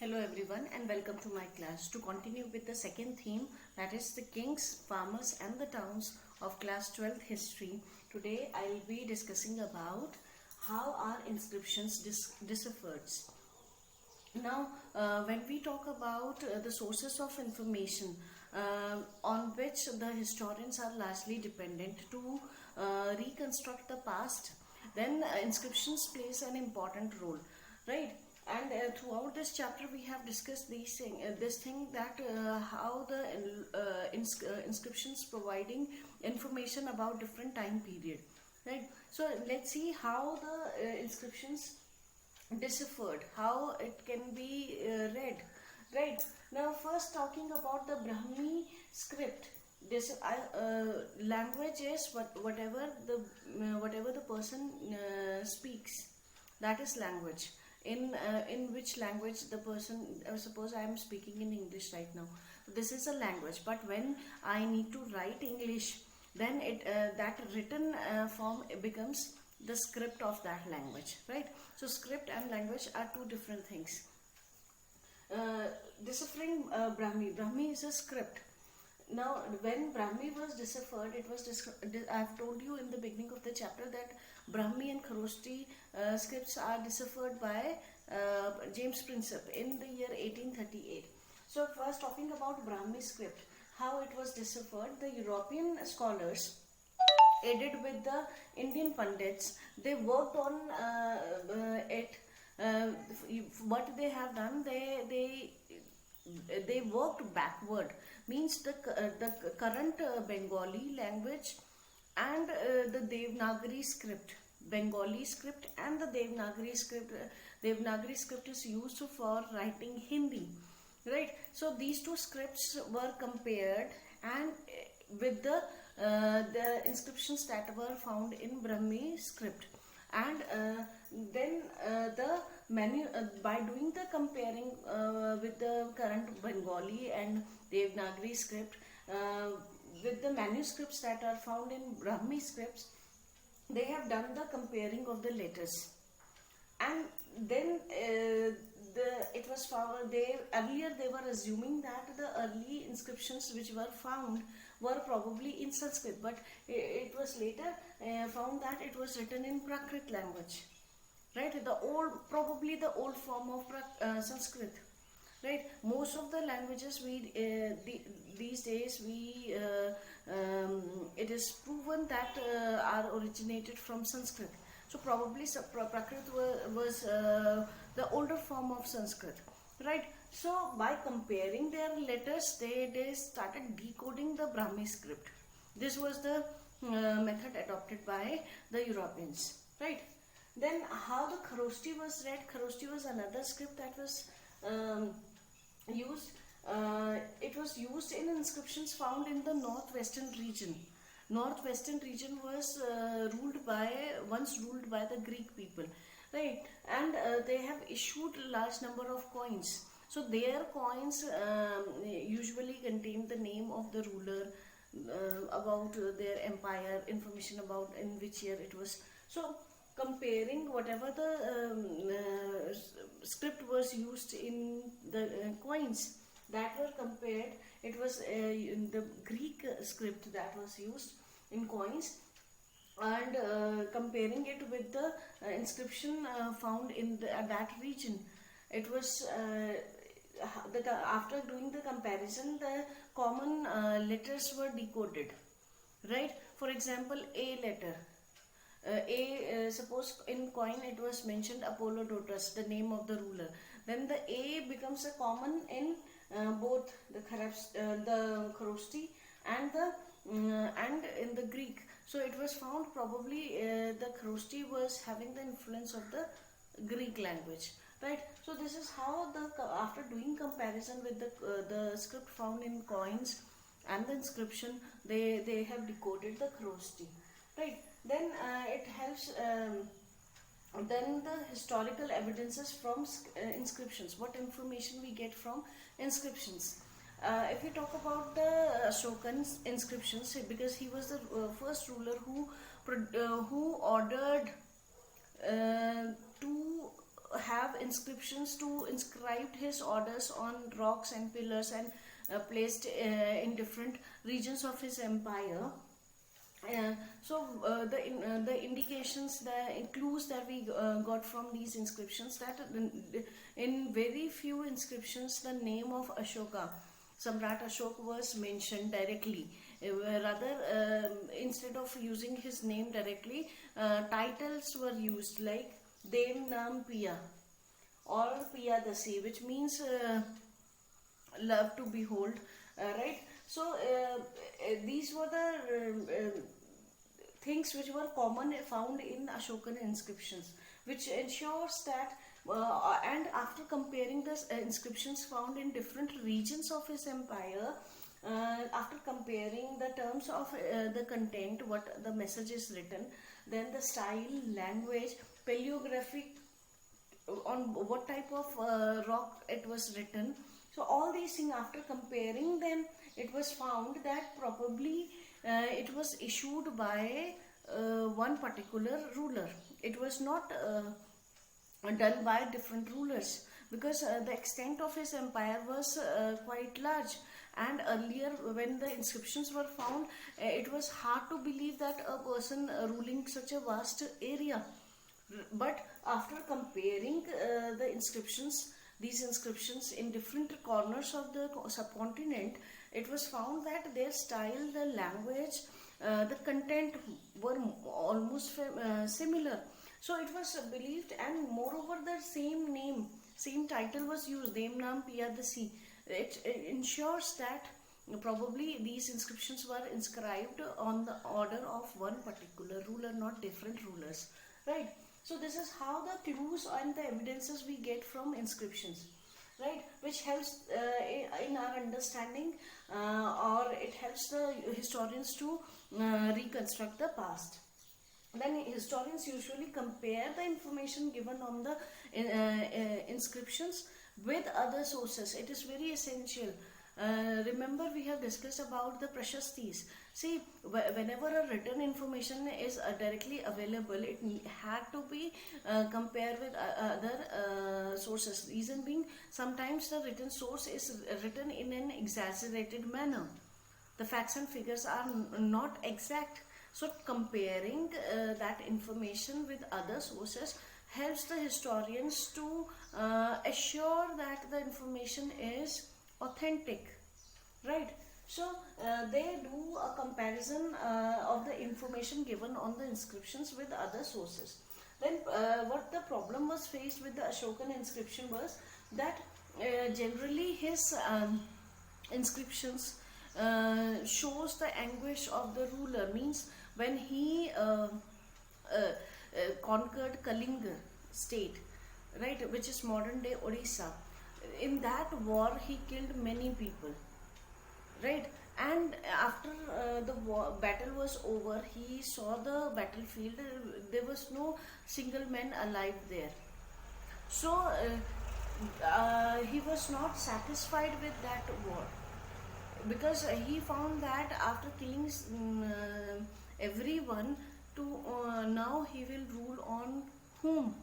Hello everyone and welcome to my class. To continue with the second theme, that is the kings, farmers and the towns of class 12th history. Today I will be discussing about how are inscriptions deciphered. Now when we talk about the sources of information on which the historians are largely dependent to reconstruct the past, then inscriptions plays an important role, right? And throughout this chapter we have discussed this thing that how the inscriptions providing information about different time period, right? So let's see how the inscriptions deciphered, how it can be read, right? Now first talking about the Brahmi script. This language is whatever the person speaks, that is language. In which language the person, suppose I am speaking in English right now, this is a language, but when I need to write English, then it that written form becomes the script of that language, right? So script and language are two different things. Deciphering Brahmi is a script. Now when Brahmi was deciphered, it was I've told you in the beginning of the chapter that Brahmi and Kharosthi scripts are deciphered by James Prinsep in the year 1838. So first talking about Brahmi script, how it was deciphered, the European scholars aided with the Indian Pandits, they worked on it. What they have done, they worked backward, means the current Bengali language and the Devanagari script, Bengali script and the Devanagari script. Devanagari script is used for writing Hindi, right? So these two scripts were compared and with the inscriptions that were found in Brahmi script, and then by doing the comparing with the current Bengali and Devanagari script with the manuscripts that are found in Brahmi scripts, they have done the comparing of the letters, and then it was found, earlier they were assuming that the early inscriptions which were found were probably in Sanskrit, but it was later found that it was written in Prakrit language, right? Probably the old form of Sanskrit, right? Most of the languages these days it is proven that are originated from Sanskrit. So probably Prakrit was the older form of Sanskrit, right? So by comparing their letters, they started decoding the Brahmi script. This was the method adopted by the Europeans, right? Then how the Kharosthi was read. Kharosthi was another script that was used. It was used in inscriptions found in the northwestern region. Northwestern region was once ruled by the Greek people, right? And they have issued large number of coins. So their coins usually contain the name of the ruler, about their empire, information about in which year it was. So comparing whatever the script was used in the coins that were compared, it was in the Greek script that was used in coins, and comparing it with the inscription found in that region, it was after doing the comparison, the common letters were decoded, right? For example, A letter. Suppose in coin it was mentioned Apollodotus, the name of the ruler. Then the A becomes a common in both the Kharosthi and in the Greek. So it was found probably the Kharosthi was having the influence of the Greek language, right? So this is how after doing comparison with the script found in coins and the inscription, they have decoded the Kharosthi, right? Then it helps. Then the historical evidences from inscriptions. What information we get from inscriptions? If we talk about the Ashokan's inscriptions, because he was the first ruler who ordered to have inscriptions to inscribe his orders on rocks and pillars and placed in different regions of his empire. The indications, the clues that we got from these inscriptions, that in very few inscriptions the name of Ashoka, Samrat Ashok, was mentioned directly. Rather, instead of using his name directly, titles were used like Dev Nam Piya or Piyadasi, which means love to behold, right? So these were the things which were common found in Ashokan inscriptions, which ensures that and after comparing the inscriptions found in different regions of his empire, after comparing the terms of the content, what the message is written, then the style, language, paleographic, on what type of rock it was written. So all these things, after comparing them, it was found that probably it was issued by one particular ruler. It was not done by different rulers, because the extent of his empire was quite large, and earlier when the inscriptions were found, it was hard to believe that a person ruling such a vast area. But after comparing these inscriptions in different corners of the subcontinent, it was found that their style, the language, the content were almost similar. So it was believed, and moreover the same name, same title was used, Demnam Piyadasi. It ensures that probably these inscriptions were inscribed on the order of one particular ruler, not different rulers, right? So this is how the clues and the evidences we get from inscriptions, right, which helps in our understanding, or it helps the historians to reconstruct the past. Then historians usually compare the information given on the inscriptions with other sources. It is very essential. Remember, we have discussed about the prashastis. See, whenever a written information is directly available, it had to be compared with other sources. Reason being, sometimes the written source is written in an exaggerated manner. The facts and figures are not exact. So comparing that information with other sources helps the historians to assure that the information is authentic, right? So they do a comparison of the information given on the inscriptions with other sources. Then what the problem was faced with the Ashokan inscription was that generally his inscriptions shows the anguish of the ruler, means when he conquered Kalinga state, right, which is modern day Odisha. In that war he killed many people, right? And after the battle was over, he saw the battlefield. There was no single man alive there. So he was not satisfied with that war, because he found that after killing everyone, now he will rule on whom?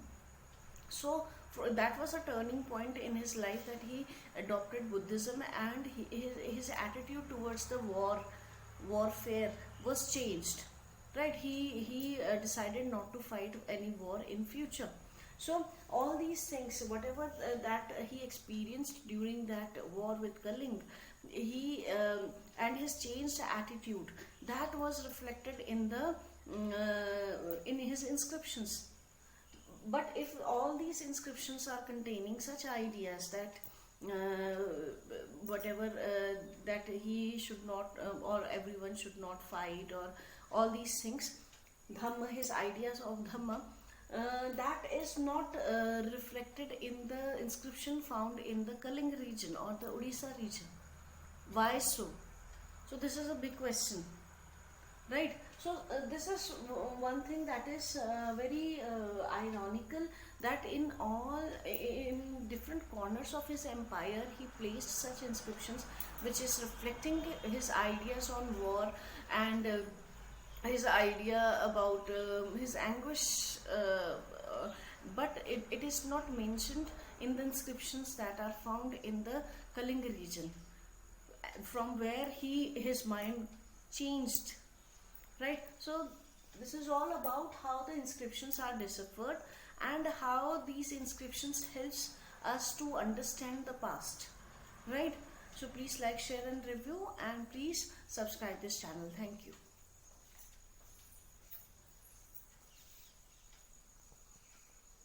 So that was a turning point in his life, that he adopted Buddhism, and his attitude towards the warfare was changed, right? He decided not to fight any war in future. So all these things, whatever that he experienced during that war with Kaling, he and his changed attitude, that was reflected in the in his inscriptions. But if all these inscriptions are containing such ideas that whatever that he should not or everyone should not fight, or all these things, Dhamma, his ideas of Dhamma, that is not reflected in the inscription found in the Kalinga region or the Odisha region. Why so? So this is a big question, right? So this is one thing that is very ironical, that in different corners of his empire he placed such inscriptions which is reflecting his ideas on war, and his idea about his anguish but it is not mentioned in the inscriptions that are found in the Kalinga region, from where his mind changed, right? So this is all about how the inscriptions are deciphered and how these inscriptions helps us to understand the past, right? So please like, share and review, and please subscribe this channel. Thank you.